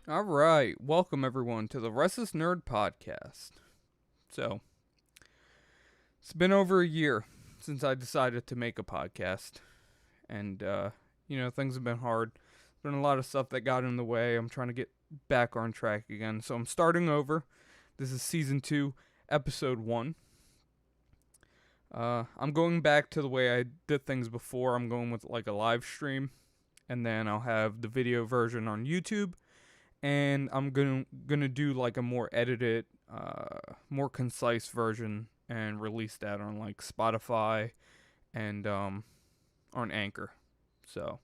All right, welcome everyone to the Restless Nerd podcast. So, it's been over a year since I decided to make a podcast, and things have been hard. There's been a lot of stuff that got in the way. I'm trying to get back on track again, so I'm starting over. This is season 2, episode 1. I'm going back to the way I did things before. I'm going with like a live stream, and then I'll have the video version on YouTube, and I'm gonna do like a more edited, more concise version and release that on like Spotify and on Anchor. So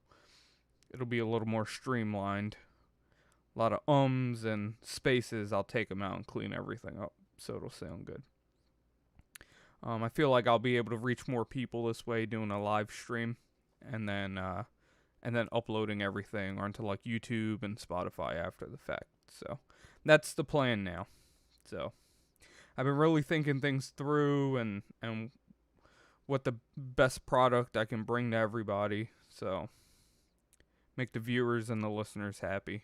it'll be a little more streamlined. A lot of ums and spaces, I'll take them out and clean everything up so it'll sound good. I feel like I'll be able to reach more people this way doing a live stream, and then uploading everything onto like YouTube and Spotify after the fact. So that's the plan now. So I've been really thinking things through and what the best product I can bring to everybody. So make the viewers and the listeners happy.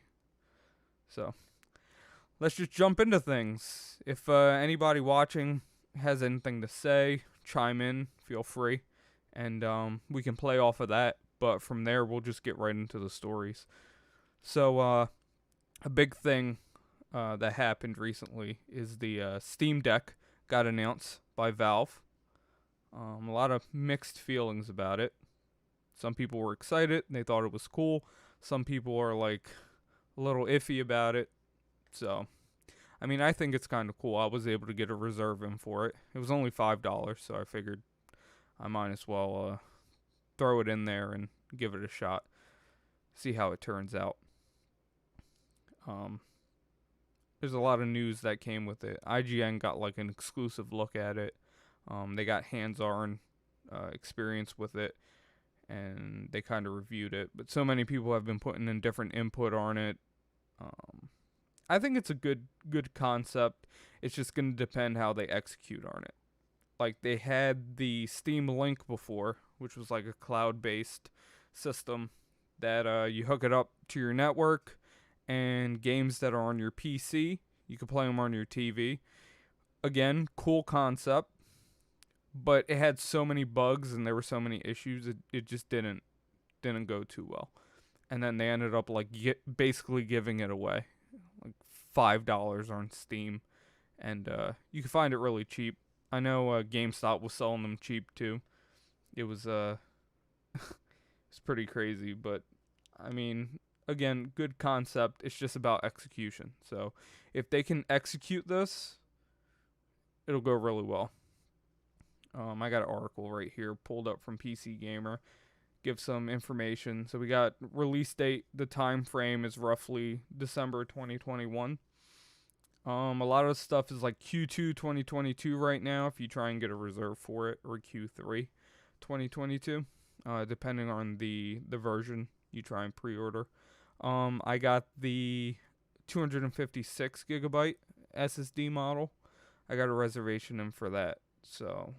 So let's just jump into things. If anybody watching has anything to say, chime in. Feel free, and we can play off of that. But from there, we'll just get right into the stories. So, a big thing that happened recently is the Steam Deck got announced by Valve. A lot of mixed feelings about it. Some people were excited, they thought it was cool. Some people are like a little iffy about it. So, I mean, I think it's kind of cool. I was able to get a reserve in for it. It was only $5, so I figured I might as well throw it in there and give it a shot. See how it turns out. Um, there's a lot of news that came with it. IGN got like an exclusive look at it. They got hands-on experience with it, and they kind of reviewed it. But so many people have been putting in different input on it. I think it's a good concept. It's just going to depend how they execute on it. Like they had the Steam Link before, which was like a cloud-based system that you hook it up to your network, and games that are on your PC, you can play them on your TV. Again, cool concept, but it had so many bugs and there were so many issues. It just didn't go too well. And then they ended up like basically giving it away, like $5 on Steam, and you can find it really cheap. I know GameStop was selling them cheap too. It was it's pretty crazy, but I mean, again, good concept. It's just about execution. So if they can execute this, it'll go really well. I got an article right here pulled up from PC Gamer. Give some information. So we got release date. The time frame is roughly December 2021. A lot of stuff is like Q2 2022 right now if you try and get a reserve for it, or Q3 2022, depending on the version you try and pre-order. I got the 256 gigabyte SSD model. I got a reservation in for that. So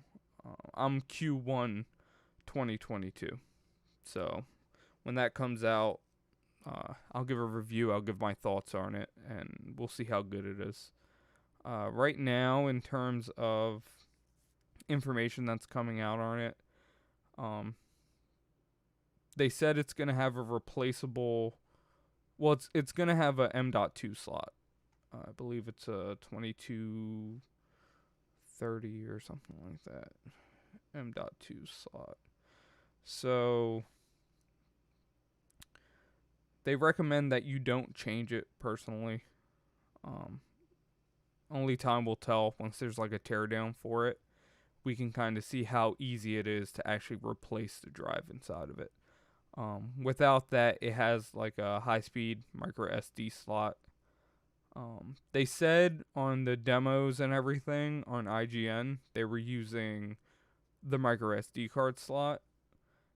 I'm Q1 2022. So when that comes out, I'll give a review. I'll give my thoughts on it, and we'll see how good it is. Right now, in terms of information that's coming out on it, they said it's gonna have a replaceable. Well, it's gonna have a M.2 slot. I believe it's a 2230 or something like that. M.2 slot. So they recommend that you don't change it personally. Um, Only time will tell once there's like a teardown for it. We can kind of see how easy it is to actually replace the drive inside of it. Without that, it has like a high-speed micro SD slot. They said on the demos and everything on IGN, they were using the micro SD card slot.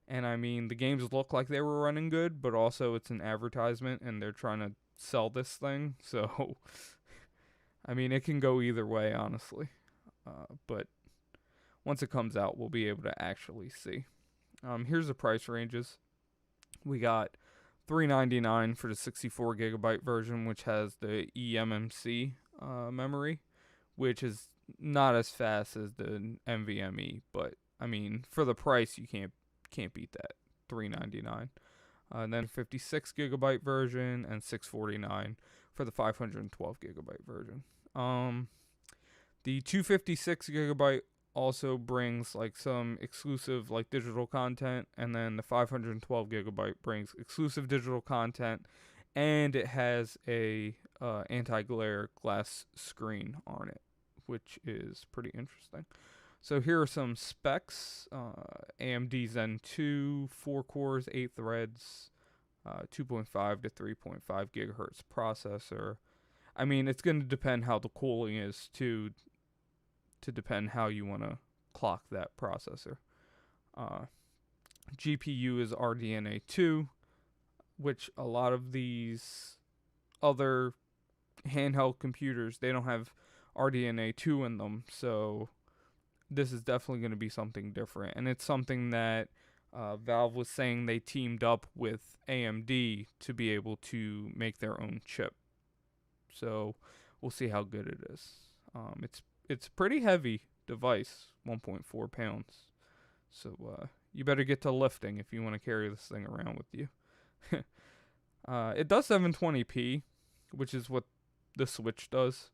And I mean, the games look like they were running good, but also it's an advertisement and they're trying to sell this thing. So, I mean, it can go either way, honestly. But once it comes out, we'll be able to actually see. Here's the price ranges. We got $399 for the 64 gigabyte version, which has the eMMC memory, which is not as fast as the NVMe, but I mean, for the price, you can't beat that. $399. And then 56 gigabyte version and $649 for the 512 gigabyte version. The 256 gigabyte also brings like some exclusive like digital content, and then the 512 gigabyte brings exclusive digital content, and it has a anti-glare glass screen on it, which is pretty interesting. So here are some specs. AMD Zen 2, 4 cores, 8 threads, 2.5 to 3.5 gigahertz processor. I mean, it's going to depend how the cooling is to depend how you want to clock that processor. GPU is RDNA 2, which a lot of these other handheld computers, they don't have RDNA 2 in them, so this is definitely going to be something different. And it's something that Valve was saying they teamed up with AMD to be able to make their own chip. So we'll see how good it is. It's a pretty heavy device, 1.4 pounds. So you better get to lifting if you want to carry this thing around with you. It does 720p, which is what the Switch does.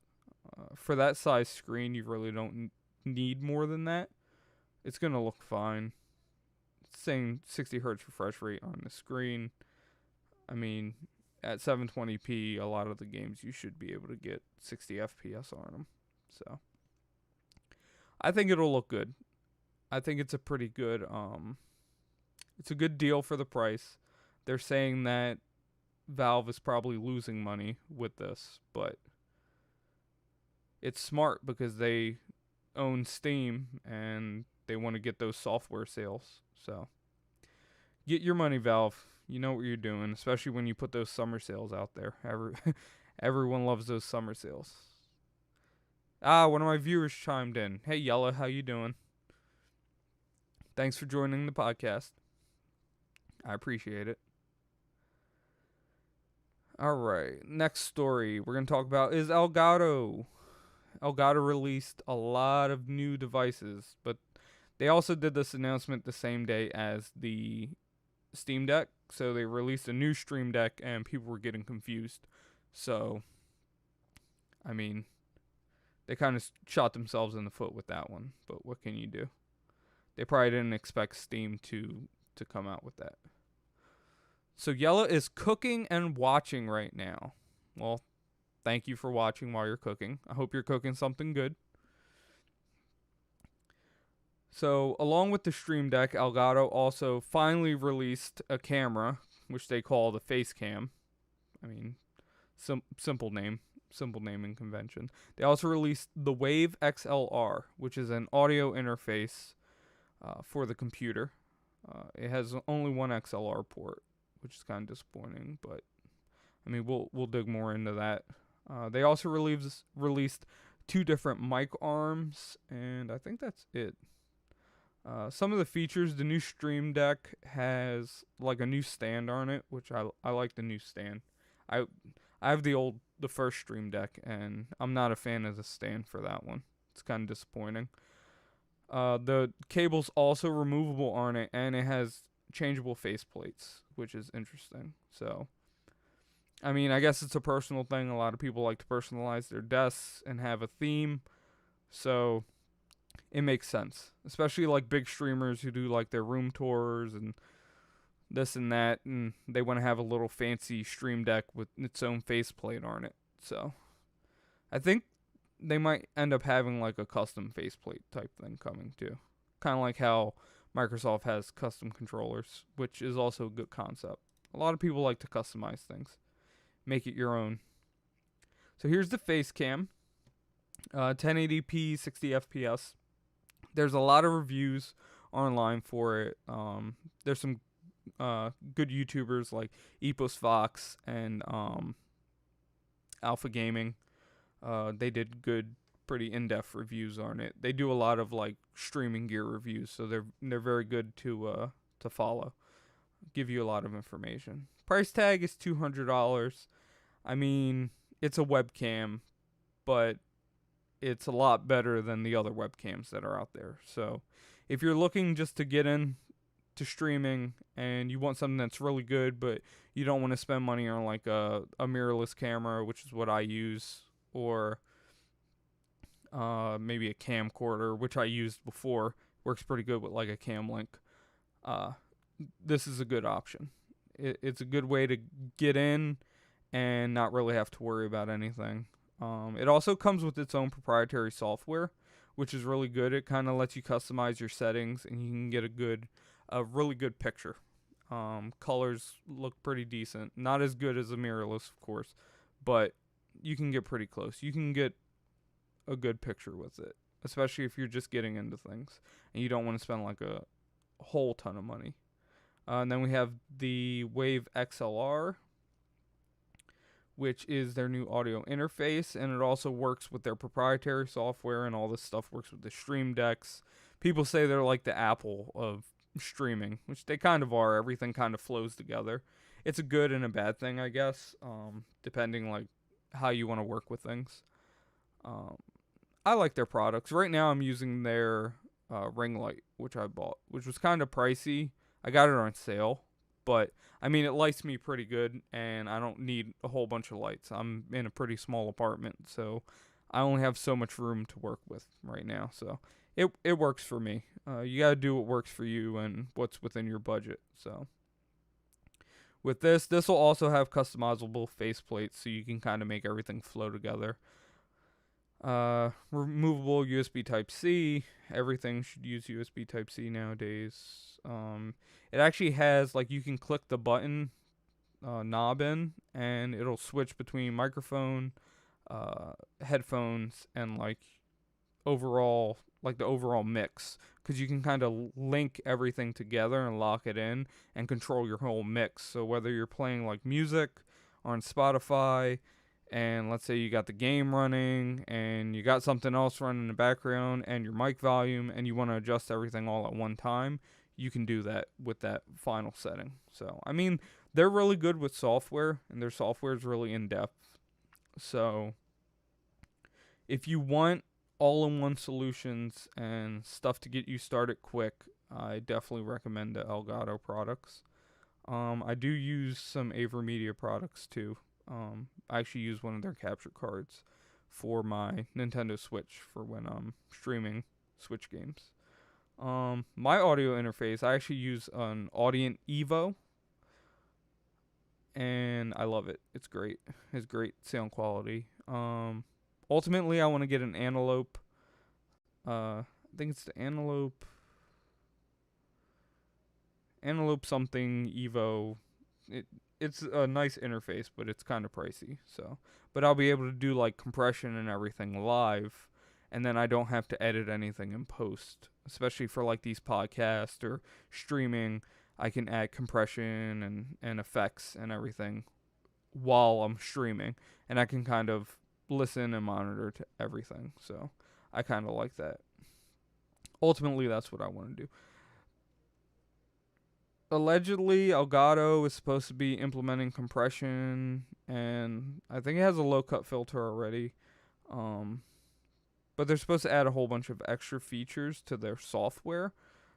For that size screen, you really don't need more than that. It's going to look fine. It's saying 60 hertz refresh rate on the screen. I mean, at 720p, a lot of the games you should be able to get 60 FPS on them. So I think it'll look good. I think it's a pretty good it's a good deal for the price. They're saying that Valve is probably losing money with this, but it's smart because they own Steam and they want to get those software sales. So get your money, Valve. You know what you're doing, especially when you put those summer sales out there. Everyone loves those summer sales. One of my viewers chimed in. Hey, Yella, how you doing? Thanks for joining the podcast. I appreciate it. All right, next story we're going to talk about is Elgato. Elgato released a lot of new devices, but they also did this announcement the same day as the Steam Deck. So they released a new Stream Deck and people were getting confused. So, I mean, they kind of shot themselves in the foot with that one. But what can you do? They probably didn't expect Steam to come out with that. So Yella is cooking and watching right now. Well, thank you for watching while you're cooking. I hope you're cooking something good. So, along with the Stream Deck, Elgato also finally released a camera, which they call the Face Cam. I mean, simple naming convention. They also released the Wave XLR, which is an audio interface for the computer. It has only one XLR port, which is kind of disappointing, but I mean, we'll dig more into that. They also released 2 different mic arms, and I think that's it. Some of the features, the new Stream Deck has like a new stand on it, which I like the new stand. I have the first Stream Deck, and I'm not a fan of the stand for that one. It's kind of disappointing. The cable's also removable on it, and it has changeable faceplates, which is interesting. So, I mean, I guess it's a personal thing. A lot of people like to personalize their desks and have a theme. So it makes sense, especially like big streamers who do like their room tours and this and that, and they want to have a little fancy Stream Deck with its own faceplate on it. So I think they might end up having like a custom faceplate type thing coming too, kind of like how Microsoft has custom controllers, which is also a good concept. A lot of people like to customize things, make it your own. So here's the face cam, 1080p, 60 FPS. There's a lot of reviews online for it. There's some good YouTubers like Epos Fox and Alpha Gaming. They did good, pretty in-depth reviews on it. They do a lot of like streaming gear reviews, so they're very good to follow. give you a lot of information. Price tag is $200. I mean, it's a webcam, but it's a lot better than the other webcams that are out there. So, if you're looking just to get in to streaming and you want something that's really good, but you don't want to spend money on like a mirrorless camera, which is what I use, or maybe a camcorder, which I used before, works pretty good with like a cam link. Uh, this is a good option. It's a good way to get in and not really have to worry about anything. It also comes with its own proprietary software, which is really good. It kind of lets you customize your settings, and you can get a really good picture. Colors look pretty decent. Not as good as a mirrorless, of course, but you can get pretty close. You can get a good picture with it, especially if you're just getting into things and you don't want to spend like a whole ton of money. And then we have the Wave XLR, which is their new audio interface, and it also works with their proprietary software, and all this stuff works with the Stream Decks. People say they're like the Apple of streaming, which they kind of are. Everything kind of flows together. It's a good and a bad thing, I guess, depending like how you want to work with things. I like their products. Right now I'm using their ring light, which I bought, which was kind of pricey. I got it on sale, but I mean, it lights me pretty good, and I don't need a whole bunch of lights. I'm in a pretty small apartment, so I only have so much room to work with right now. So it works for me. You gotta do what works for you and what's within your budget. So with this will also have customizable faceplates, so you can kind of make everything flow together. Removable USB Type C. Everything should use USB Type C nowadays. It actually has, like, you can click the button knob in, and it'll switch between microphone, headphones, and like the overall mix, because you can kind of link everything together and lock it in and control your whole mix. So whether you're playing like music on Spotify, and let's say you got the game running and you got something else running in the background and your mic volume, and you want to adjust everything all at one time, you can do that with that final setting. So, I mean, they're really good with software, and their software is really in-depth. So, if you want all-in-one solutions and stuff to get you started quick, I definitely recommend the Elgato products. I do use some AverMedia products too. I actually use one of their capture cards for my Nintendo Switch for when I'm streaming Switch games. My audio interface, I actually use an Audient Evo, and I love it. It's great. It's great sound quality. Ultimately, I want to get an Antelope. I think it's the Antelope something Evo. It's a nice interface, but it's kind of pricey. So, but I'll be able to do like compression and everything live, and then I don't have to edit anything in post. Especially for like these podcasts or streaming, I can add compression and effects and everything while I'm streaming, and I can kind of listen and monitor to everything. So I kind of like that. Ultimately, that's what I want to do. Allegedly, Elgato is supposed to be implementing compression, and I think it has a low cut filter already. But they're supposed to add a whole bunch of extra features to their software,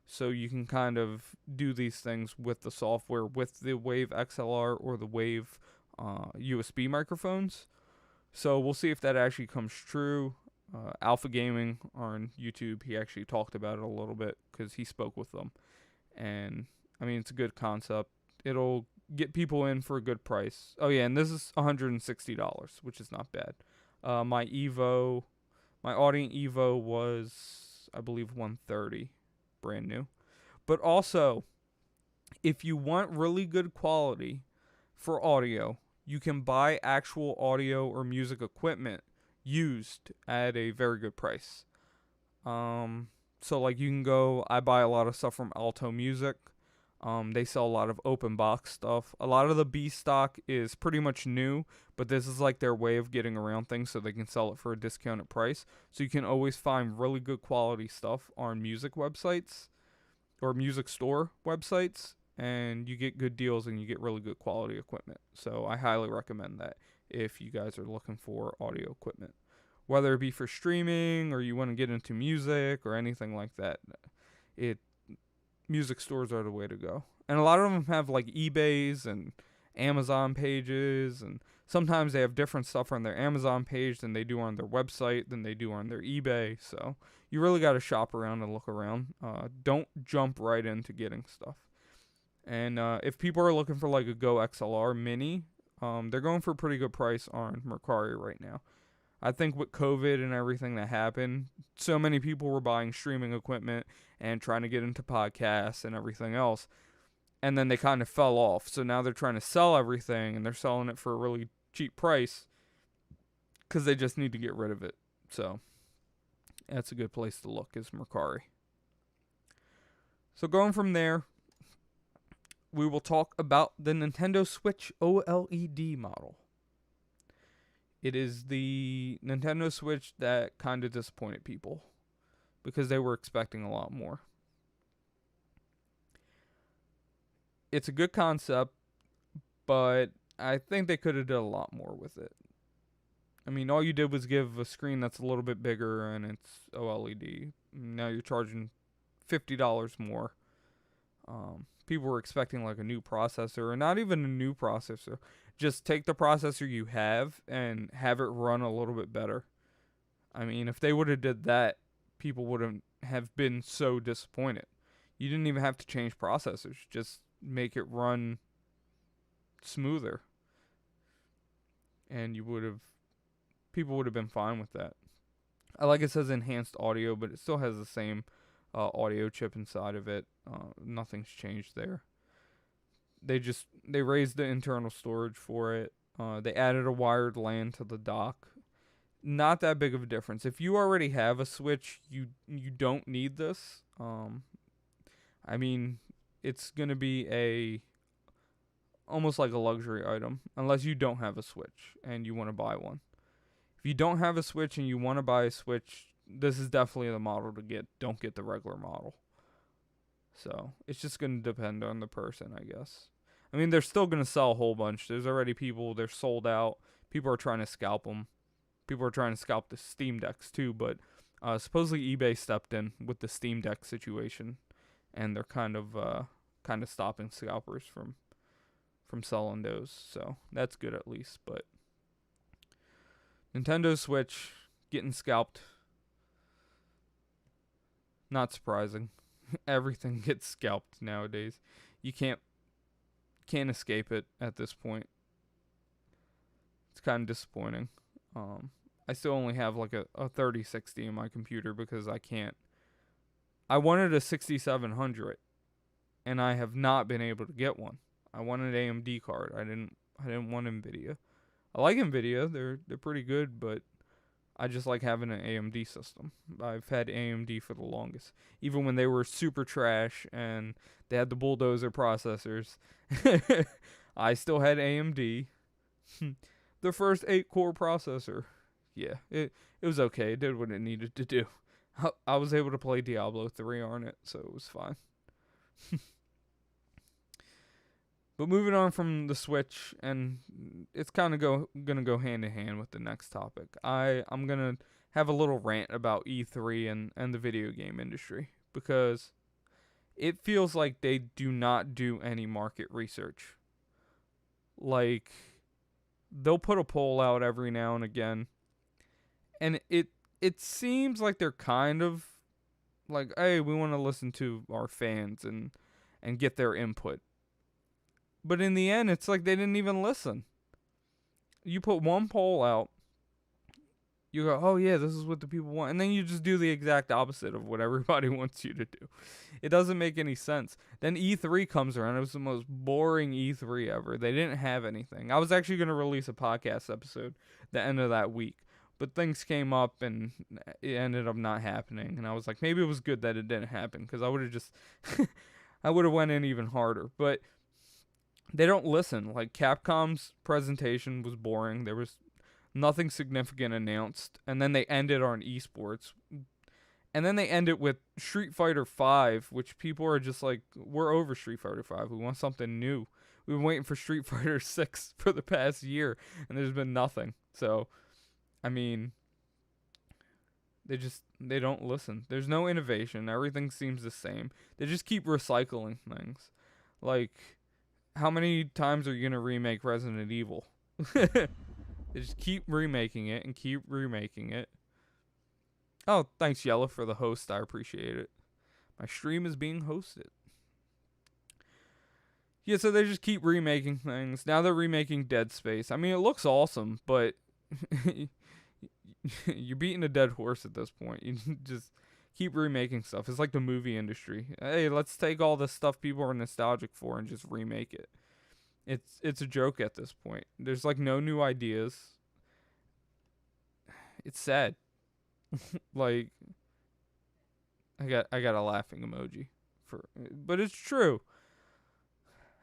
so you can kind of do these things with the software with the Wave XLR or the Wave USB microphones. So we'll see if that actually comes true. Alpha Gaming on YouTube, he actually talked about it a little bit because he spoke with them, and I mean, it's a good concept. It'll get people in for a good price. Oh yeah, and this is $160, which is not bad. My Audient Evo was, I believe, $130, brand new. But also, if you want really good quality for audio, you can buy actual audio or music equipment used at a very good price. So like you can go, I buy a lot of stuff from Alto Music. They sell a lot of open box stuff. A lot of the B stock is pretty much new, but this is like their way of getting around things so they can sell it for a discounted price. So you can always find really good quality stuff on music websites or music store websites, and you get good deals and you get really good quality equipment. So I highly recommend that if you guys are looking for audio equipment, whether it be for streaming or you want to get into music or anything like that. It music stores are the way to go. And a lot of them have like eBays and Amazon pages, and sometimes they have different stuff on their Amazon page than they do on their website than they do on their eBay. So you really got to shop around and look around. Don't jump right into getting stuff. And if people are looking for like a Go XLR Mini, they're going for a pretty good price on Mercari right now. I think with COVID and everything that happened, so many people were buying streaming equipment and trying to get into podcasts and everything else. And then they kind of fell off. So now they're trying to sell everything, and they're selling it for a really cheap price because they just need to get rid of it. So that's a good place to look, is Mercari. So going from there, we will talk about the Nintendo Switch OLED model. It is the Nintendo Switch that kind of disappointed people because they were expecting a lot more. It's a good concept, but I think they could have done a lot more with it. I mean, all you did was give a screen that's a little bit bigger and it's OLED. Now you're charging $50 more. People were expecting like a new processor, or not even a new processor. Just take the processor you have and have it run a little bit better. I mean, if they would have did that, people wouldn't have been so disappointed. You didn't even have to change processors. Just make it run smoother. And people would have been fine with that. I like it says enhanced audio, but it still has the same audio chip inside of it. Nothing's changed there. They raised the internal storage for it. They added a wired LAN to the dock. Not that big of a difference. If you already have a Switch, you don't need this. I mean, it's gonna be almost like a luxury item, unless you don't have a Switch and you want to buy one. If you don't have a Switch and you want to buy a Switch, this is definitely the model to get. Don't get the regular model. So it's just going to depend on the person, I guess. I mean, they're still going to sell a whole bunch. There's already people, they're sold out. People are trying to scalp them. People are trying to scalp the Steam Decks too, but supposedly eBay stepped in with the Steam Deck situation, and they're kind of stopping scalpers from selling those. So that's good at least. But Nintendo Switch getting scalped, not surprising. Everything gets scalped nowadays. You can't escape it at this point. It's kind of disappointing. I still only have like a 3060 in my computer because I wanted a 6700 and I have not been able to get one. I wanted an AMD card. I didn't want Nvidia. I like Nvidia. They're pretty good, but I just like having an AMD system. I've had AMD for the longest. Even when they were super trash and they had the bulldozer processors, I still had AMD. The first 8-core processor. Yeah, it was okay. It did what it needed to do. I was able to play Diablo 3 on it, so it was fine. But moving on from the Switch, and it's kind of gonna go hand in hand with the next topic. I'm gonna have a little rant about E3 and the video game industry, because it feels like they do not do any market research. Like, they'll put a poll out every now and again, and it seems like they're kind of like, hey, we want to listen to our fans and get their input. But in the end, it's like they didn't even listen. You put one poll out, you go, oh yeah, this is what the people want, and then you just do the exact opposite of what everybody wants you to do. It doesn't make any sense. Then E3 comes around. It was the most boring E3 ever. They didn't have anything. I was actually going to release a podcast episode the end of that week, but things came up and it ended up not happening. And I was like, maybe it was good that it didn't happen, because I would have just, I would have went in even harder. But they don't listen. Like, Capcom's presentation was boring. There was nothing significant announced. And then they ended on esports. And then they end it with Street Fighter 5, which people are just like, we're over Street Fighter 5. We want something new. We've been waiting for Street Fighter 6 for the past year, and there's been nothing. So, I mean, they don't listen. There's no innovation. Everything seems the same. They just keep recycling things. Like, how many times are you gonna remake Resident Evil? They just keep remaking it and keep remaking it. Oh, thanks Yella for the host. I appreciate it. My stream is being hosted. Yeah, so they just keep remaking things. Now they're remaking Dead Space. I mean, it looks awesome, but you're beating a dead horse at this point. You just keep remaking stuff. It's like the movie industry. Hey, let's take all the stuff people are nostalgic for and just remake it. It's a joke at this point. There's like no new ideas. It's sad. Like I got a laughing emoji but it's true.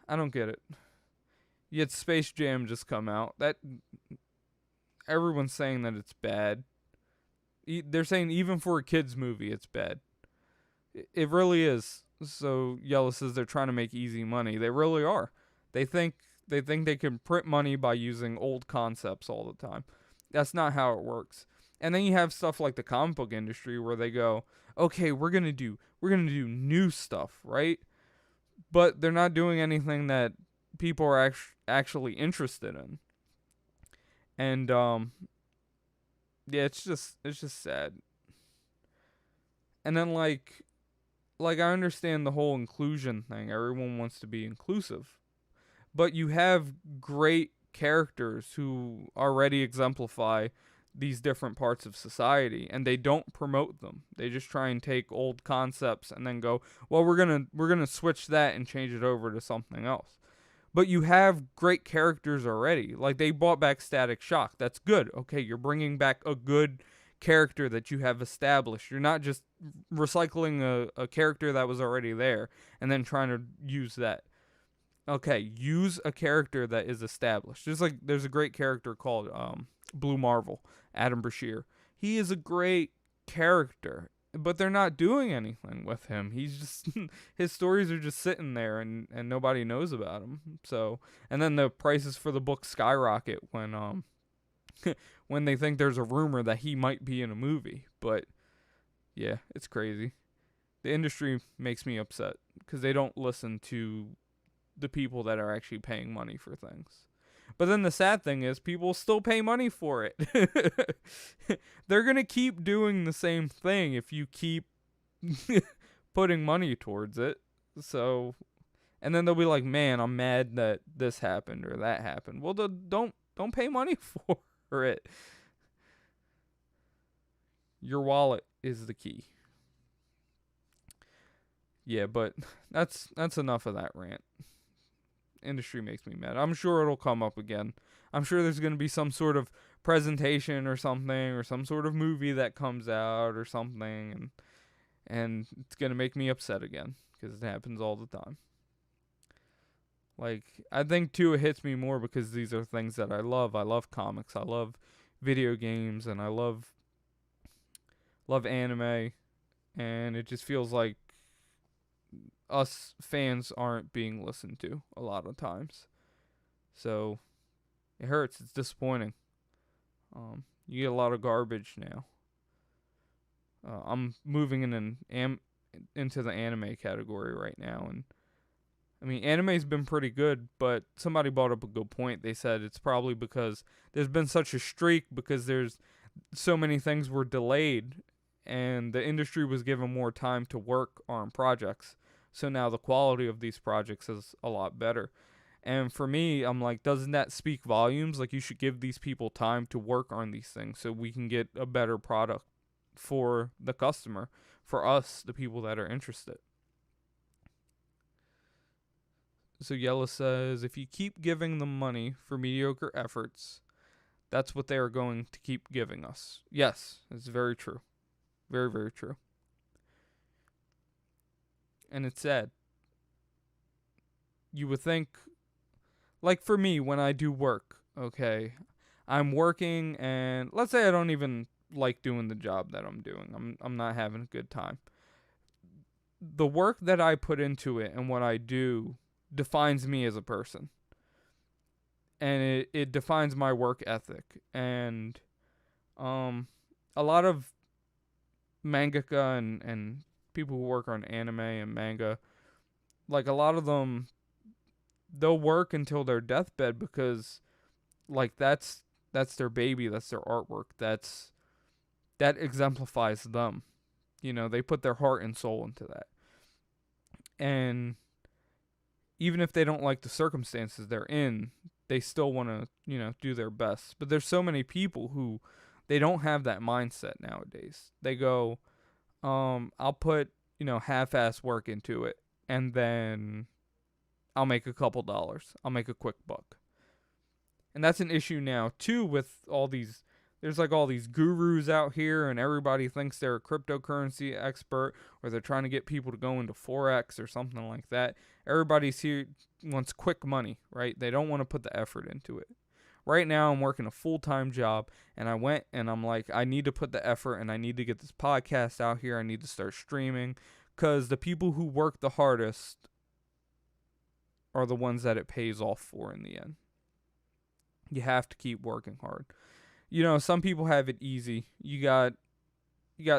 I don't get it. Yet Space Jam just come out. That everyone's saying that it's bad. They're saying even for a kids movie it's bad. It really is. So Yella says they're trying to make easy money. They really are. They think they can print money by using old concepts all the time. That's not how it works. And then you have stuff like the comic book industry where they go, "Okay, we're going to do new stuff, right?" But they're not doing anything that people are actually interested in. And yeah, it's just sad. And then like I understand the whole inclusion thing. Everyone wants to be inclusive. But you have great characters who already exemplify these different parts of society, and they don't promote them. They just try and take old concepts and then go, well, we're gonna switch that and change it over to something else. But you have great characters already. Like they brought back Static Shock. That's good. Okay, you're bringing back a good character that you have established. You're not just recycling a character that was already there and then trying to use that. Okay, use a character that is established. There's a great character called Blue Marvel, Adam Brashear. He is a great character, but they're not doing anything with him. He's just his stories are just sitting there and nobody knows about him. So, and then the prices for the book skyrocket when when they think there's a rumor that he might be in a movie. But yeah, it's crazy. The industry makes me upset because they don't listen to the people that are actually paying money for things. But then the sad thing is people still pay money for it. They're going to keep doing the same thing if you keep putting money towards it. So, and then they'll be like, "Man, I'm mad that this happened or that happened." Well, don't pay money for it. Your wallet is the key. Yeah, but that's enough of that rant. Industry makes me mad. I'm sure it'll come up again. I'm sure there's going to be some sort of presentation or something, or some sort of movie that comes out or something, and it's going to make me upset again because it happens all the time. Like, I think too it hits me more because these are things that I love. I love comics. I love video games, and I love anime, and it just feels like us fans aren't being listened to a lot of times. So it hurts. It's disappointing. You get a lot of garbage now. I'm moving into the anime category right now, and I mean anime's been pretty good, but somebody brought up a good point. They said it's probably because there's been such a streak because there's so many things were delayed and the industry was given more time to work on projects. So now the quality of these projects is a lot better. And for me, I'm like, doesn't that speak volumes? Like, you should give these people time to work on these things so we can get a better product for the customer, for us, the people that are interested. So Yella says, if you keep giving them money for mediocre efforts, that's what they are going to keep giving us. Yes, it's very true. Very, very true. And it's sad. You would think, like for me, when I do work, okay, I'm working and let's say I don't even like doing the job that I'm doing. I'm not having a good time. The work that I put into it and what I do defines me as a person. And it defines my work ethic. And a lot of mangaka and people who work on anime and manga, like a lot of them, they'll work until their deathbed because like that's their baby, that's their artwork, that exemplifies them. You know, they put their heart and soul into that. And even if they don't like the circumstances they're in, they still want to, do their best. But there's so many people who they don't have that mindset nowadays. They go, I'll put, half-ass work into it and then I'll make a couple dollars. I'll make a quick buck. And that's an issue now too with all these, there's like all these gurus out here and everybody thinks they're a cryptocurrency expert or they're trying to get people to go into forex or something like that. Everybody's here wants quick money, right? They don't want to put the effort into it. Right now I'm working a full-time job and I went and I'm like, I need to put the effort and I need to get this podcast out here. I need to start streaming because the people who work the hardest are the ones that it pays off for in the end. You have to keep working hard. Some people have it easy. You got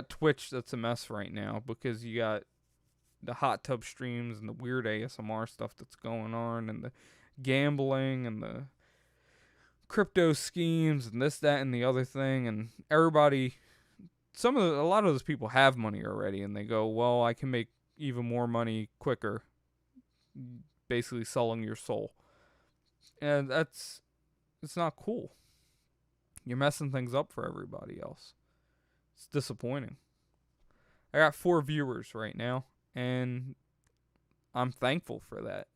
Twitch that's a mess right now because you got the hot tub streams and the weird ASMR stuff that's going on and the gambling and the crypto schemes and this, that, and the other thing. And everybody, a lot of those people have money already and they go, well, I can make even more money quicker, basically selling your soul. And it's not cool. You're messing things up for everybody else. It's disappointing. I got 4 viewers right now, and I'm thankful for that.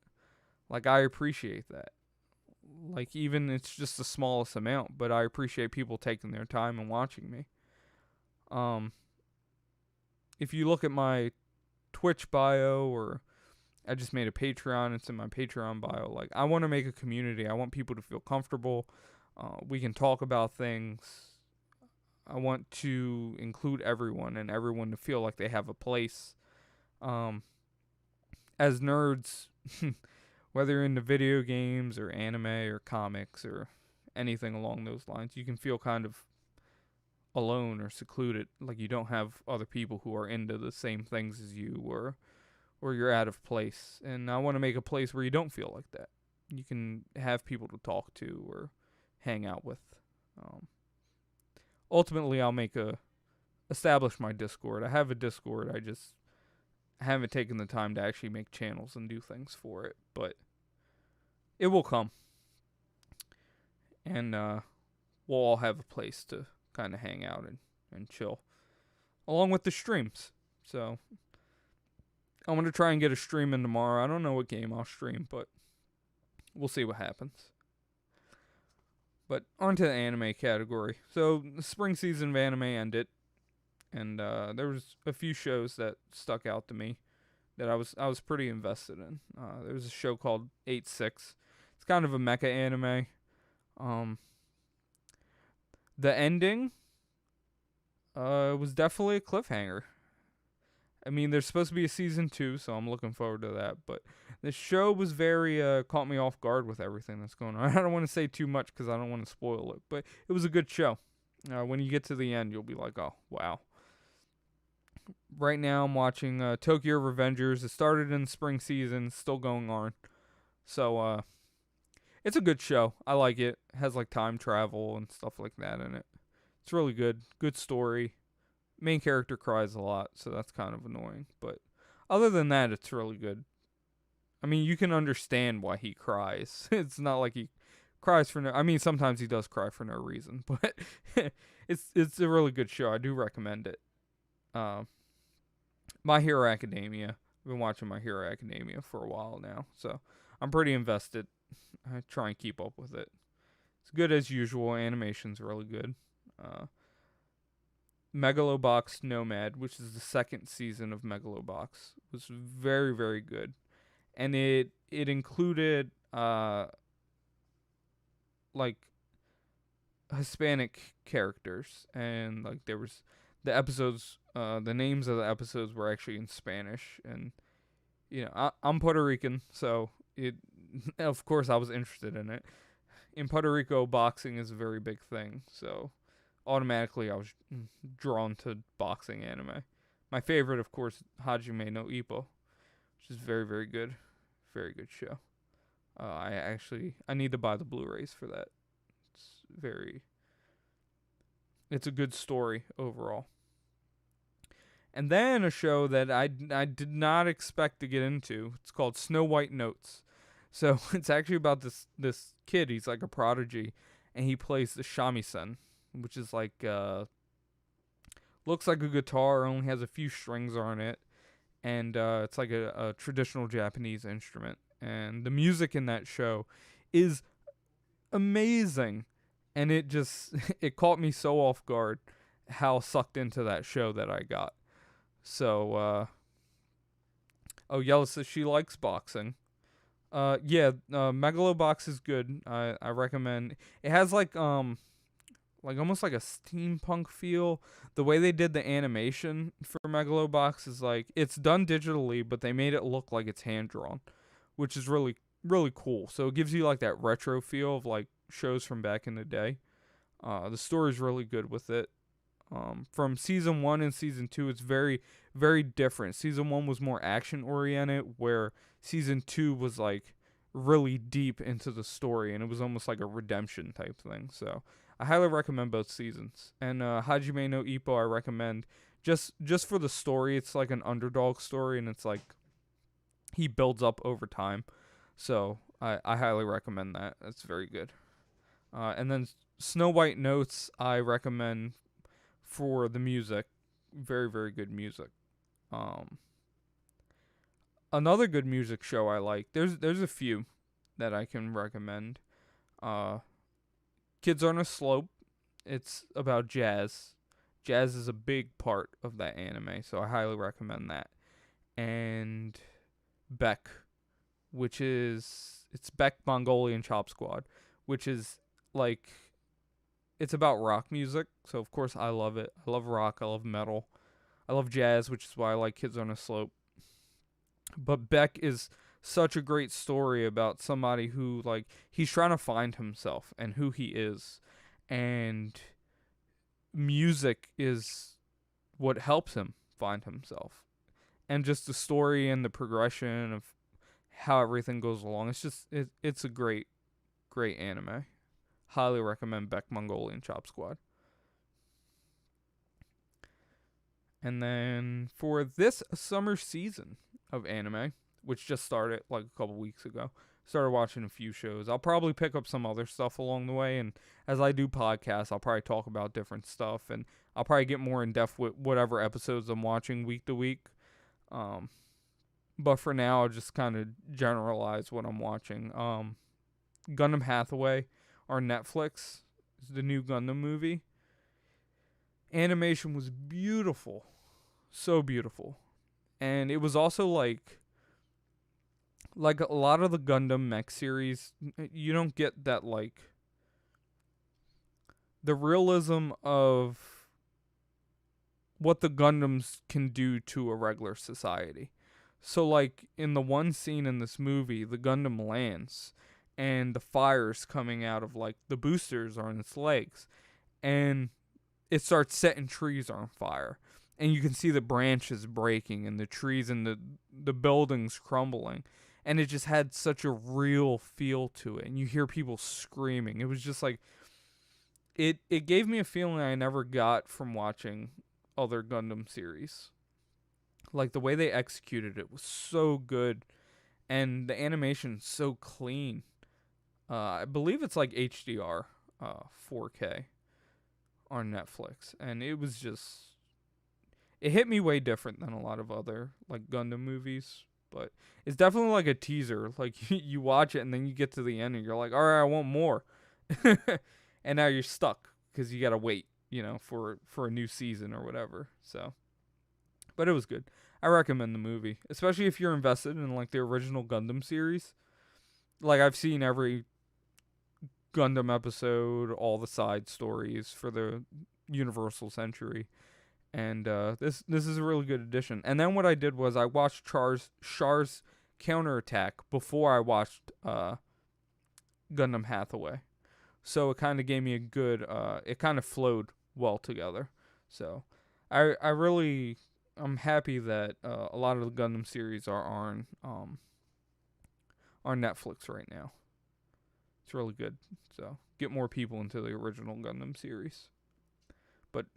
Like, I appreciate that. Like, even it's just the smallest amount, but I appreciate people taking their time and watching me. If you look at my Twitch bio, or I just made a Patreon, it's in my Patreon bio. Like, I want to make a community. I want people to feel comfortable. We can talk about things. I want to include everyone and everyone to feel like they have a place. As nerds, whether you're into video games or anime or comics or anything along those lines, you can feel kind of alone or secluded, like you don't have other people who are into the same things as you, or you're out of place. And I want to make a place where you don't feel like that. You can have people to talk to or hang out with. Ultimately, I'll establish my Discord. I have a Discord. I just haven't taken the time to actually make channels and do things for it, but it will come. And we'll all have a place to kind of hang out and chill, along with the streams. So I'm going to try and get a stream in tomorrow. I don't know what game I'll stream, but we'll see what happens. But onto the anime category. So the spring season of anime ended, and there was a few shows that stuck out to me that I was pretty invested in. There was a show called 8-6. It's kind of a mecha anime. The ending was definitely a cliffhanger. I mean, there's supposed to be a season 2, so I'm looking forward to that. But the show was very caught me off guard with everything that's going on. I don't want to say too much because I don't want to spoil it, but it was a good show. When you get to the end, you'll be like, oh, wow. Right now, I'm watching Tokyo Revengers. It started in the spring season, still going on. So, it's a good show. I like it. It has like time travel and stuff like that in it. It's really good. Good story. Main character cries a lot, so that's kind of annoying. But other than that, it's really good. I mean, you can understand why he cries. It's not like he cries for no... I mean, sometimes he does cry for no reason, but it's a really good show. I do recommend it. My Hero Academia. I've been watching My Hero Academia for a while now, so I'm pretty invested. I try and keep up with it. It's good as usual. Animation's really good. Megalobox Nomad, which is the second season of Megalobox, was very, very good. And it included like Hispanic characters, and like there was the episodes, the names of the episodes were actually in Spanish, and I'm Puerto Rican, so it of course I was interested in it. In Puerto Rico, boxing is a very big thing, so automatically I was drawn to boxing anime. My favorite, of course, Hajime no Ippo, which is very, very good. Very good show. I need to buy the Blu-rays for that. It's very it's a good story overall. And then a show that I did not expect to get into. It's called Snow White Notes. So it's actually about this kid. He's like a prodigy, and he plays the shamisen, which is like looks like a guitar, only has a few strings on it, and it's like a traditional Japanese instrument. And the music in that show is amazing, and it just it caught me so off guard how sucked into that show that I got. So oh, Yella says she likes boxing. Yeah, Megalobox is good. I recommend. It has like almost like a steampunk feel. The way they did the animation for Megalobox is like it's done digitally, but they made it look like it's hand drawn, which is really really cool. So it gives you like that retro feel of like shows from back in the day. The story's really good with it. From season 1 and season 2, it's very very different. Season 1 was more action oriented, where season 2 was like really deep into the story, and it was almost like a redemption type thing. So I highly recommend both seasons. And Hajime no Ippo I recommend just for the story. It's like an underdog story, and it's like he builds up over time. So I highly recommend that. That's very good. And then Snow White Notes I recommend for the music. Very, very good music. Um, Another good music show I like. There's a few that I can recommend. Uh, Kids on a Slope. It's about jazz. Jazz is a big part of that anime, so I highly recommend that. And Beck, which is it's Beck Mongolian Chop Squad, which is like it's about rock music. So of course I love it. I love rock. I love metal. I love jazz, which is why I like Kids on a Slope. But Beck is such a great story about somebody who like he's trying to find himself and who he is, and music is what helps him find himself. And just the story and the progression of how everything goes along. It's a great anime. Highly recommend Beck Mongolian Chop Squad. And then for this summer season of anime, which just started like a couple weeks ago, started watching a few shows. I'll probably pick up some other stuff along the way, and as I do podcasts, I'll probably talk about different stuff, and I'll probably get more in depth with whatever episodes I'm watching week to week. But for now, I'll just kind of generalize what I'm watching. Gundam Hathaway on Netflix is the new Gundam movie. Animation was beautiful, so beautiful, and it was also like a lot of the Gundam mech series. You don't get that like the realism of what the Gundams can do to a regular society. So like in the one scene in this movie, the Gundam lands and the fire's coming out of like the boosters on its legs, and it starts setting trees on fire, and you can see the branches breaking and the trees and the buildings crumbling, and it just had such a real feel to it, and you hear people screaming. It was just like it gave me a feeling I never got from watching other Gundam series. Like the way they executed it was so good, and the animation so clean. I believe it's like HDR, 4K on Netflix, and it was just it hit me way different than a lot of other like Gundam movies, but it's definitely like a teaser. Like you watch it and then you get to the end and you're like, all right, I want more, and now you're stuck because you gotta wait, for a new season or whatever. So, but it was good. I recommend the movie, especially if you're invested in like the original Gundam series. Like I've seen every Gundam episode, all the side stories for the Universal Century, and this is a really good addition. And then what I did was I watched Char's counterattack before I watched Gundam Hathaway, so it kind of gave me a good. It kind of flowed well together. So I really I'm happy that a lot of the Gundam series are on Netflix right now. It's really good. So get more people into the original Gundam series. But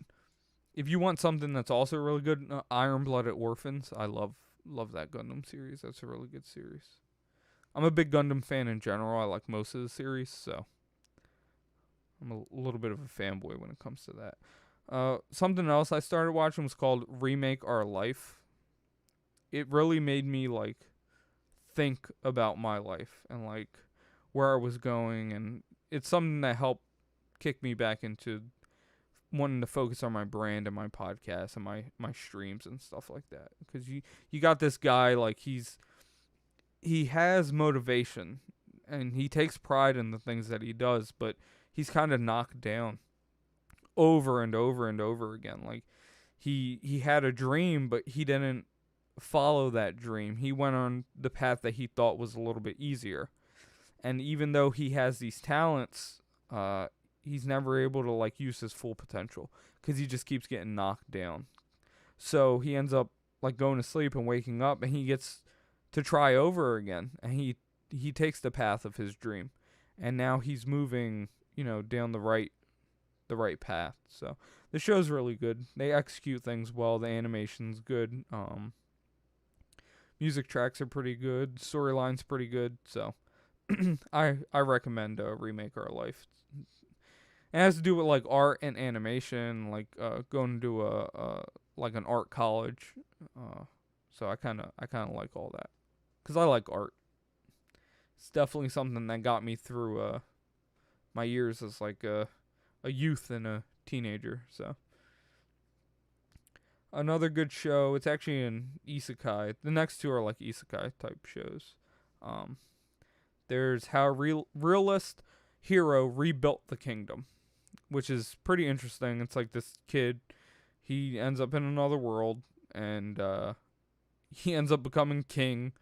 if you want something that's also really good, Iron Blooded Orphans. I love that Gundam series. That's a really good series. I'm a big Gundam fan in general. I like most of the series, so I'm a little bit of a fanboy when it comes to that. Something else I started watching was called Remake Our Life. It really made me like think about my life and like where I was going, and it's something that helped kick me back into wanting to focus on my brand and my podcast and my streams and stuff like that. Because you got this guy, like he has motivation and he takes pride in the things that he does, but he's kind of knocked down over and over and over again. Like he had a dream, but he didn't follow that dream. He went on the path that he thought was a little bit easier. And even though he has these talents, he's never able to like use his full potential because he just keeps getting knocked down. So he ends up like going to sleep and waking up, and he gets to try over again, and he takes the path of his dream, and now he's moving, down the right path. So the show's really good. They execute things well. The animation's good. Music tracks are pretty good. Storyline's pretty good. So I recommend Remake Our Life. It has to do with like art and animation, like going to a like an art college. So I kind of like all that because I like art. It's definitely something that got me through my years as like a youth and a teenager. So another good show. It's actually an isekai. The next two are like isekai type shows. There's How a Realist Hero Rebuilt the Kingdom, which is pretty interesting. It's like this kid, he ends up in another world, and he ends up becoming king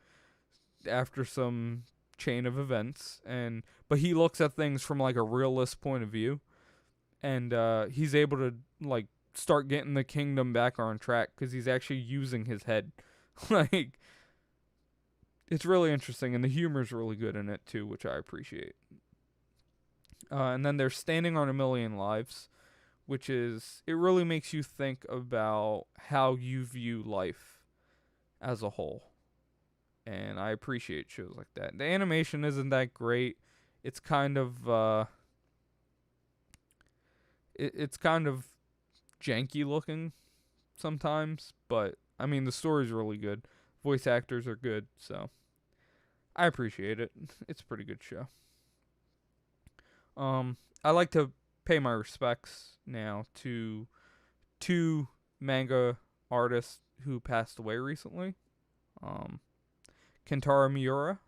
after some chain of events, but he looks at things from like a realist point of view, and he's able to like start getting the kingdom back on track because he's actually using his head. Like, it's really interesting, and the humor's really good in it too, which I appreciate. And then there's Standing on a Million Lives, which is, it really makes you think about how you view life as a whole. And I appreciate shows like that. The animation isn't that great. It's kind of it's kind of janky looking sometimes, but I mean the story's really good. Voice actors are good, so I appreciate it. It's a pretty good show. I like to pay my respects now to two manga artists who passed away recently. Kentaro Miura,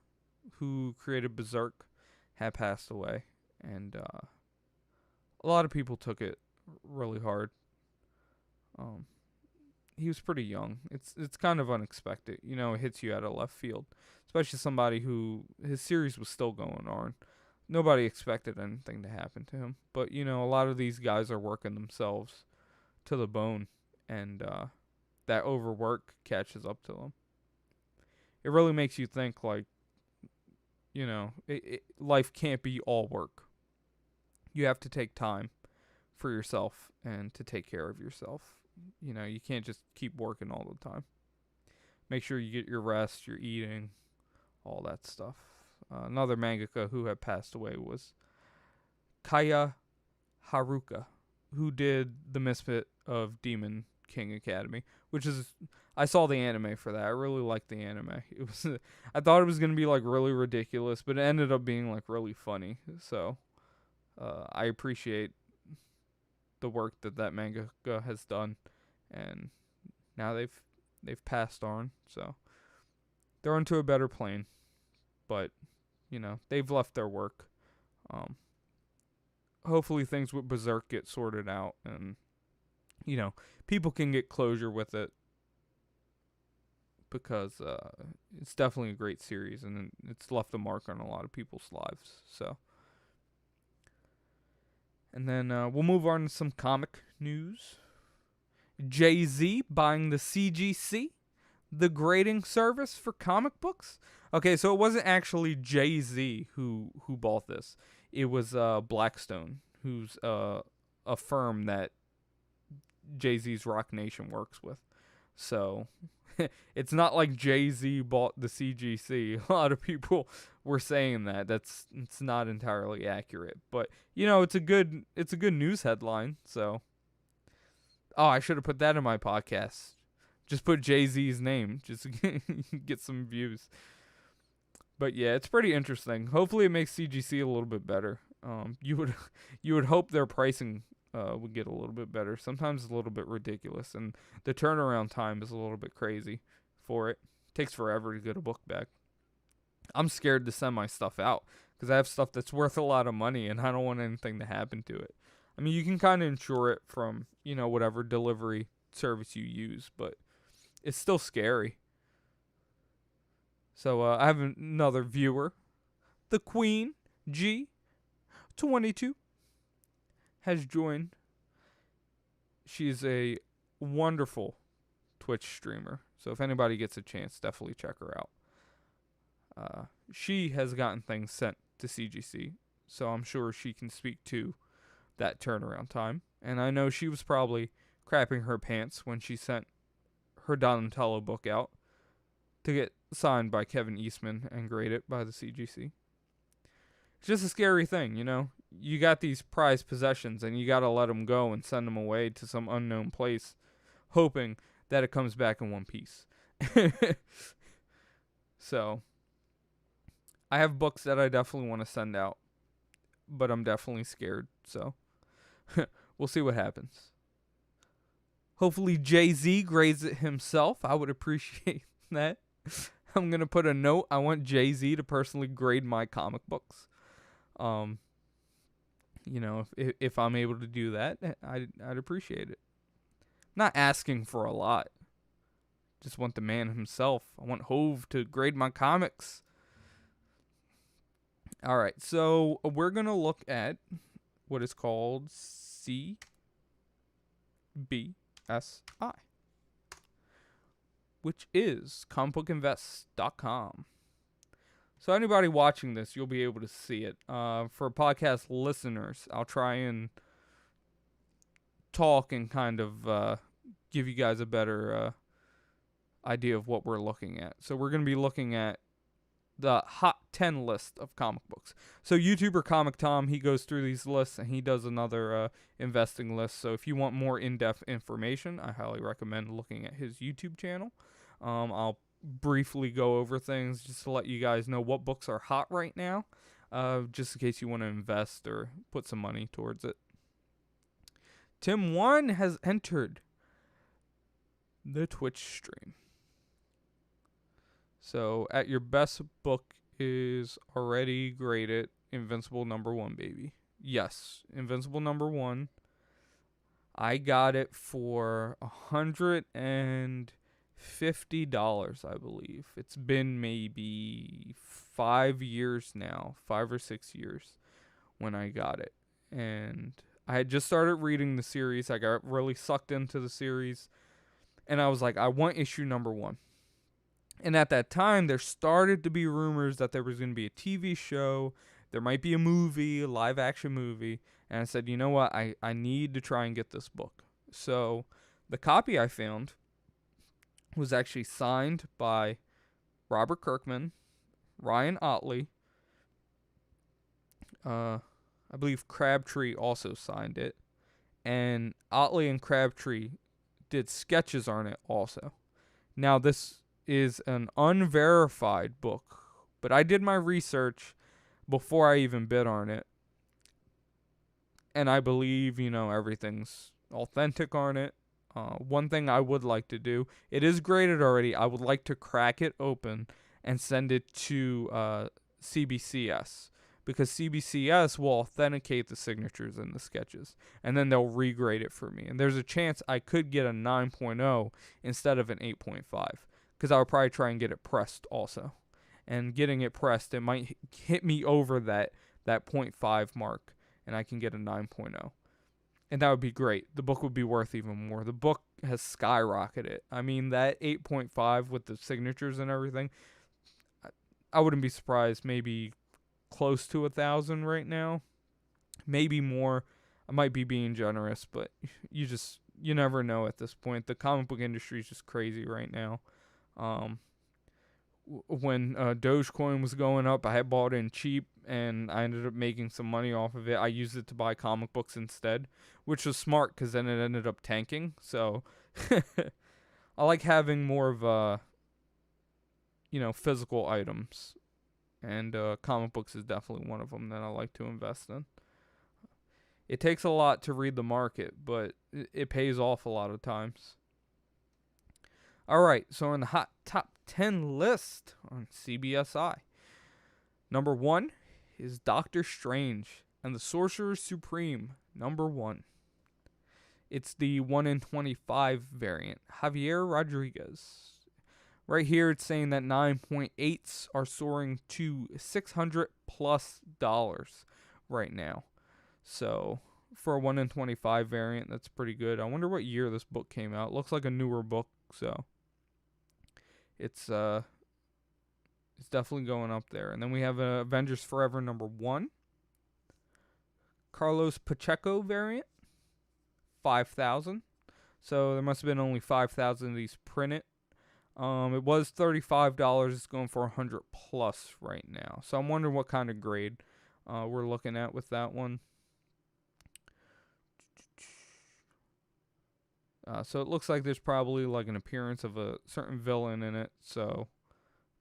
who created Berserk, had passed away, and a lot of people took it really hard. He was pretty young. It's kind of unexpected, it hits you out of left field, especially somebody who his series was still going on. Nobody expected anything to happen to him, but a lot of these guys are working themselves to the bone, and that overwork catches up to them. It really makes you think, like, life can't be all work. You have to take time for yourself and to take care of yourself. You can't just keep working all the time. Make sure you get your rest, your eating, all that stuff. Another mangaka who had passed away was Kaya Haruka, who did The Misfit of Demon King Academy, which is, I saw the anime for that. I really liked the anime. It was I thought it was gonna be like really ridiculous, but it ended up being like really funny. So I appreciate the work that mangaka has done, and now they've passed on, so they're onto a better plane. But they've left their work. hopefully things with Berserk get sorted out, and people can get closure with it, because it's definitely a great series, and it's left a mark on a lot of people's lives. So, and then we'll move on to some comic news. Jay-Z buying the CGC, the grading service for comic books. Okay, so it wasn't actually Jay-Z who bought this. It was Blackstone, who's a firm that Jay-Z's Rock Nation works with. So it's not like Jay-Z bought the CGC. A lot of people were saying that. It's not entirely accurate, but it's a good news headline. So, I should have put that in my podcast. Just put Jay-Z's name, just to get some views. But yeah, it's pretty interesting. Hopefully, it makes CGC a little bit better. You would hope their pricing would get a little bit better. Sometimes it's a little bit ridiculous, and the turnaround time is a little bit crazy for it. It takes forever to get a book back. I'm scared to send my stuff out because I have stuff that's worth a lot of money, and I don't want anything to happen to it. I mean, you can kind of insure it from whatever delivery service you use, but it's still scary. So I have another viewer, the Queen G22, has joined. She's a wonderful Twitch streamer. So if anybody gets a chance, definitely check her out. She has gotten things sent to CGC, so I'm sure she can speak to that turnaround time. And I know she was probably crapping her pants when she sent her Donatello book out to get signed by Kevin Eastman and graded by the CGC. It's just a scary thing, You got these prized possessions, and you got to let them go and send them away to some unknown place, hoping that it comes back in one piece. So, I have books that I definitely want to send out, but I'm definitely scared. So, we'll see what happens. Hopefully, Jay-Z grades it himself. I would appreciate that. I'm going to put a note. I want Jay-Z to personally grade my comic books. If I'm able to do that, I'd appreciate it. Not asking for a lot. Just want the man himself. I want Hove to grade my comics. All right, so we're going to look at what is called CBSI, which is comicbookinvest.com. So anybody watching this, you'll be able to see it. For podcast listeners, I'll try and talk and kind of give you guys a better idea of what we're looking at. So we're going to be looking at the Hot 10 list of comic books. So YouTuber Comic Tom, he goes through these lists, and he does another investing list. So if you want more in-depth information, I highly recommend looking at his YouTube channel. I'll briefly go over things just to let you guys know what books are hot right now, just in case you want to invest or put some money towards it. Tim 1 has entered the Twitch stream. So at your best book is already graded Invincible #1, baby. Yes, Invincible #1. I got it for $150, I believe. It's been maybe 5 years now, 5 or 6 years when I got it. And I had just started reading the series. I got really sucked into the series. And I was like, I want issue #1. And at that time, there started to be rumors that there was going to be a TV show. There might be a movie, a live action movie. And I said, you know what? I need to try and get this book. So the copy I found was actually signed by Robert Kirkman, Ryan Otley. I believe Crabtree also signed it. And Otley and Crabtree did sketches on it also. Now, this is an unverified book, but I did my research before I even bid on it. And I believe, everything's authentic on it. One thing I would like to do, it is graded already. I would like to crack it open and send it to CBCS, because CBCS will authenticate the signatures and the sketches, and then they'll regrade it for me. And there's a chance I could get a 9.0 instead of an 8.5, because I would probably try and get it pressed also. And getting it pressed, it might hit me over that zero point 0.5 mark, and I can get a 9.0. And that would be great. The book would be worth even more. The book has skyrocketed. I mean, that 8.5 with the signatures and everything, I wouldn't be surprised, maybe close to 1,000 right now. Maybe more. I might be being generous, but you never know at this point. The comic book industry is just crazy right now. When Dogecoin was going up, I had bought in cheap, and I ended up making some money off of it. I used it to buy comic books instead, which was smart because then it ended up tanking. So I like having more of physical items, and comic books is definitely one of them that I like to invest in. It takes a lot to read the market, but it pays off a lot of times. All right, so in the hot top 10 list on CBSI, number 1 is Doctor Strange and the Sorcerer Supreme, number 1. It's the 1 in 25 variant, Javier Rodriguez. Right here, it's saying that 9.8s are soaring to $600+ right now. So for a 1 in 25 variant, that's pretty good. I wonder what year this book came out. It looks like a newer book, so it's definitely going up there. And then we have Avengers Forever number 1. Carlos Pacheco variant, 5,000. So there must have been only 5,000 of these printed. It was $35. It's going for 100+ right now. So I'm wondering what kind of grade we're looking at with that one. So it looks like there's probably like an appearance of a certain villain in it. So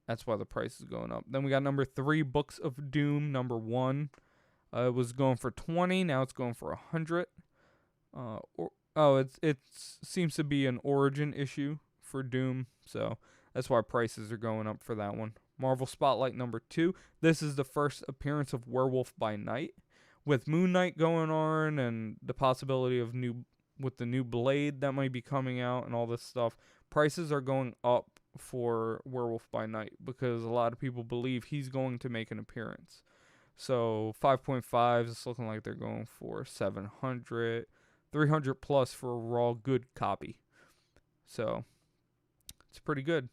that's why the price is going up. Then we got number 3, Books of Doom, number 1. It was going for 20. Now it's going for 100. It seems to be an origin issue for Doom. So that's why prices are going up for that one. Marvel Spotlight number 2. This is the first appearance of Werewolf by Night. With Moon Knight going on and the possibility of the new Blade that might be coming out and all this stuff, prices are going up for Werewolf by Night because a lot of people believe he's going to make an appearance. So 5.5s, it's looking like they're going for 700, 300+ for a raw good copy. So it's pretty good.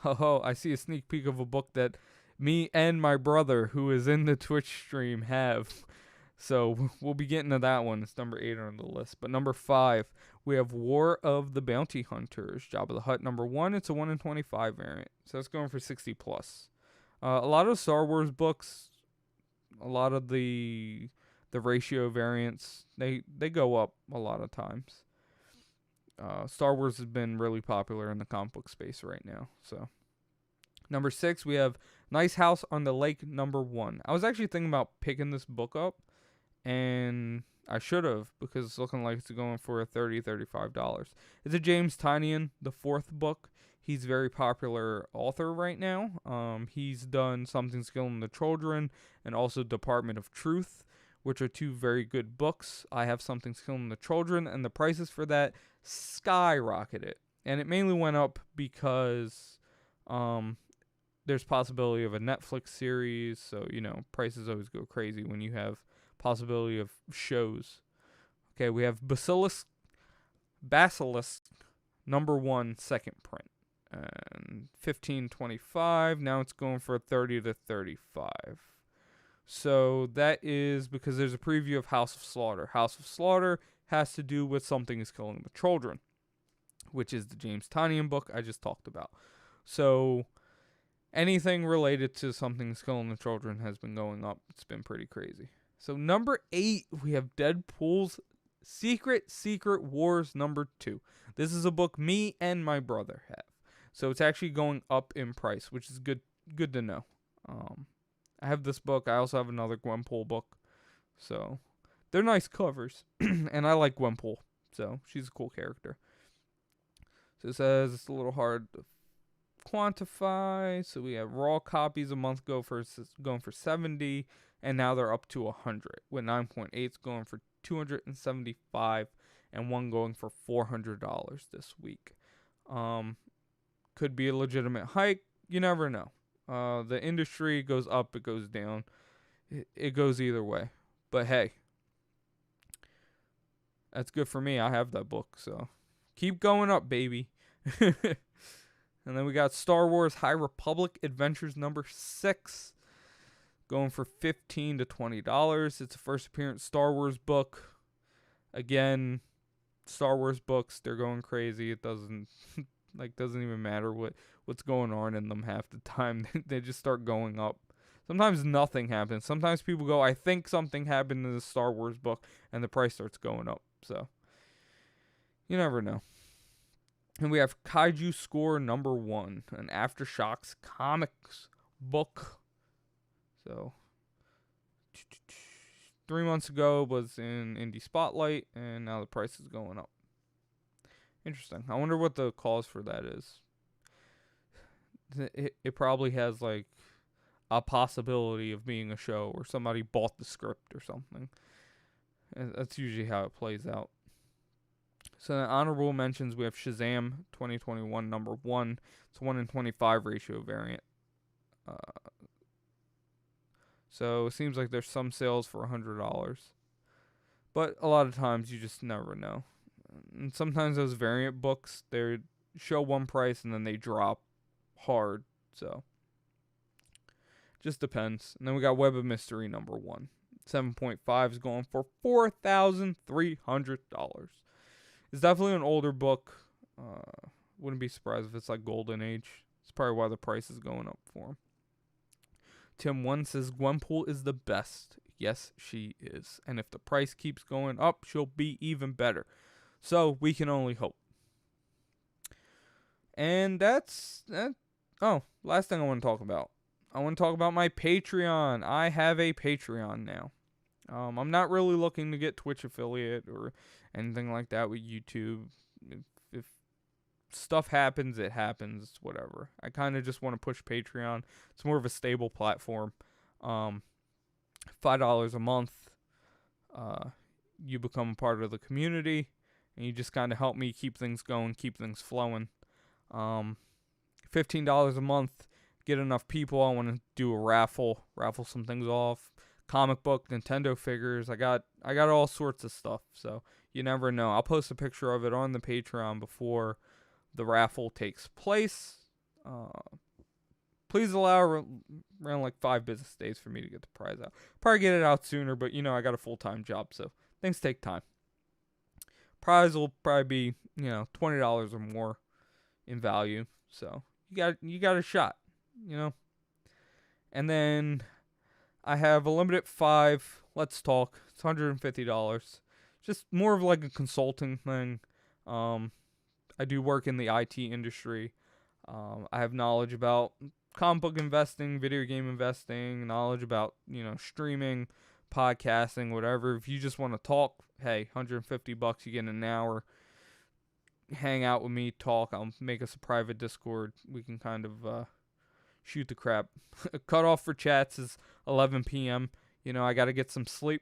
Oh, I see a sneak peek of a book that me and my brother, who is in the Twitch stream, have. So we'll be getting to that one. It's number 8 on the list. But number 5, we have War of the Bounty Hunters, Jabba the Hutt number 1. It's a 1 in 25 variant. So it's going for 60+. A lot of Star Wars books, a lot of the ratio variants, they go up a lot of times. Star Wars has been really popular in the comic book space right now. So number 6, we have Nice House on the Lake number 1. I was actually thinking about picking this book up, and I should have, because it's looking like it's going for $30, $35. It's a James Tynion, the 4th book. He's a very popular author right now. He's done Something's Killing the Children and also Department of Truth, which are 2 very good books. I have Something's Killing the Children, and the prices for that skyrocketed. And it mainly went up because there's possibility of a Netflix series, so, prices always go crazy when you have possibility of shows. Okay, we have Basilisk number 1, 2nd print. And 15.25. Now it's going for 30 to 35. So that is because there's a preview of House of Slaughter. House of Slaughter has to do with Something is Killing the Children, which is the James Tynion book I just talked about. So anything related to Something is Killing the Children has been going up. It's been pretty crazy. So number 8, we have Deadpool's Secret Wars number 2. This is a book me and my brother have. So it's actually going up in price, which is good to know. I have this book. I also have another Gwenpool book. So they're nice covers. And I like Gwenpool. So she's a cool character. So it says it's a little hard to quantify. So we have raw copies a month ago going for $70. and now they're up to 100, with 9.8s going for 275 and one going for $400 this week. Could be a legitimate hike. You never know. The industry goes up, it goes down. It goes either way. But hey, that's good for me. I have that book, so keep going up, baby. And then we got Star Wars High Republic Adventures number 6, going for $15 to $20. It's a first appearance Star Wars book. Again, Star Wars books, they're going crazy. It doesn't even matter what's going on in them half the time. They just start going up. Sometimes nothing happens. Sometimes people go, I think something happened in the Star Wars book, and the price starts going up. So, you never know. And we have Kaiju Score number 1, an Aftershocks comics book. So, 3 months ago was in Indie Spotlight, and now the price is going up. Interesting. I wonder what the cause for that is. It probably has like a possibility of being a show, or somebody bought the script or something. And that's usually how it plays out. So the honorable mentions, we have Shazam 2021 number 1. It's 1 in 25 ratio variant. So it seems like there's some sales for $100. But a lot of times you just never know. And sometimes those variant books, they show one price and then they drop hard. So just depends. And then we got Web of Mystery number 1. 7.5 is going for $4,300. It's definitely an older book. Wouldn't be surprised if it's like Golden Age. It's probably why the price is going up for him. Tim 1 says Gwenpool is the best. Yes, she is. And if the price keeps going up, she'll be even better. So we can only hope. And that's that. Oh, last thing I want to talk about. I want to talk about my Patreon. I have a Patreon now. I'm not really looking to get Twitch affiliate or anything like that with YouTube. If stuff happens, it happens. Whatever. I kind of just want to push Patreon. It's more of a stable platform. $5 a month. You become a part of the community, and you just kind of help me keep things going, keep things flowing. $15 a month. Get enough people. I want to do a raffle some things off. Comic book, Nintendo figures. I got all sorts of stuff. So you never know. I'll post a picture of it on the Patreon before the raffle takes place. Please allow around like 5 business days for me to get the prize out. Probably get it out sooner, but I got a full-time job, so things take time. Prize will probably be $20 or more in value. So you got a shot. And then I have a limited 5 Let's Talk. It's $150. Just more of like a consulting thing. I do work in the IT industry. I have knowledge about comic book investing, video game investing, knowledge about streaming, podcasting, whatever. If you just want to talk, hey, $150, you get an hour. Hang out with me, talk. I'll make us a private Discord. We can kind of shoot the crap. Cutoff for chats is 11 p.m. I got to get some sleep.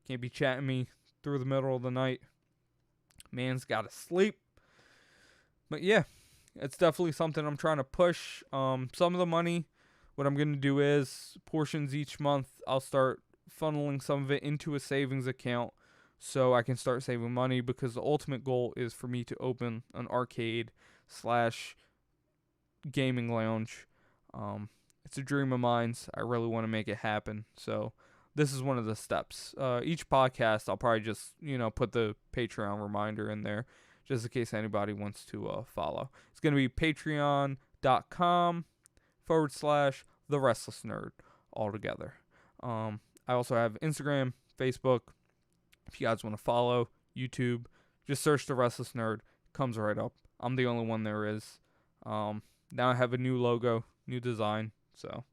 Can't be chatting me through the middle of the night. Man's got to sleep. But yeah, it's definitely something I'm trying to push. Some of the money, what I'm going to do is portions each month. I'll start funneling some of it into a savings account so I can start saving money, because the ultimate goal is for me to open an arcade/gaming lounge. It's a dream of mine. I really want to make it happen. So this is one of the steps. Each podcast, I'll probably just, put the Patreon reminder in there just in case anybody wants to follow. It's going to be patreon.com/The Restless Nerd all together. I also have Instagram, Facebook. If you guys want to follow, YouTube, just search The Restless Nerd. It comes right up. I'm the only one there is. Now I have a new logo, new design. So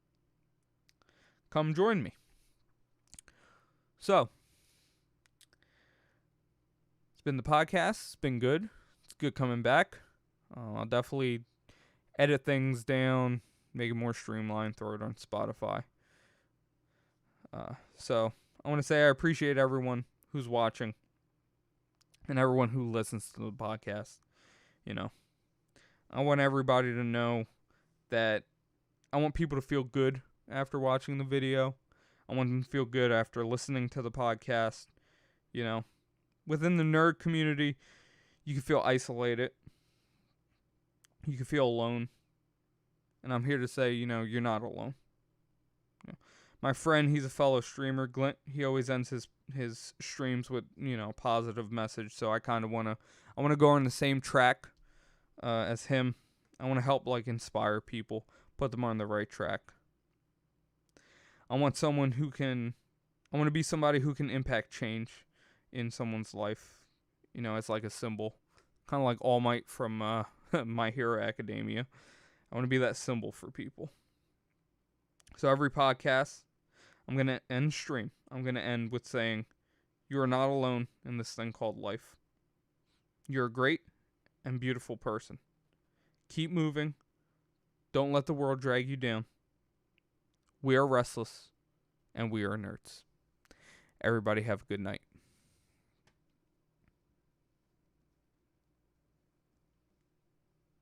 come join me. So it's been the podcast. It's been good. It's good coming back. I'll definitely edit things down, make it more streamlined, throw it on Spotify. So I want to say I appreciate everyone who's watching and everyone who listens to the podcast. You know, I want everybody to know that I want people to feel good after watching the video. I want them to feel good after listening to the podcast. You know, within the nerd community, you can feel isolated. You can feel alone. And I'm here to say, you're not alone. My friend, he's a fellow streamer, Glint. He always ends his streams with, a positive message. So I kind of want to go on the same track as him. I want to help, inspire people, put them on the right track. I want to be somebody who can impact change in someone's life. It's like a symbol. Kind of like All Might from My Hero Academia. I want to be that symbol for people. So every podcast, I'm going to end stream. I'm going to end with saying, you are not alone in this thing called life. You're a great and beautiful person. Keep moving. Don't let the world drag you down. We are restless, and we are nerds. Everybody have a good night.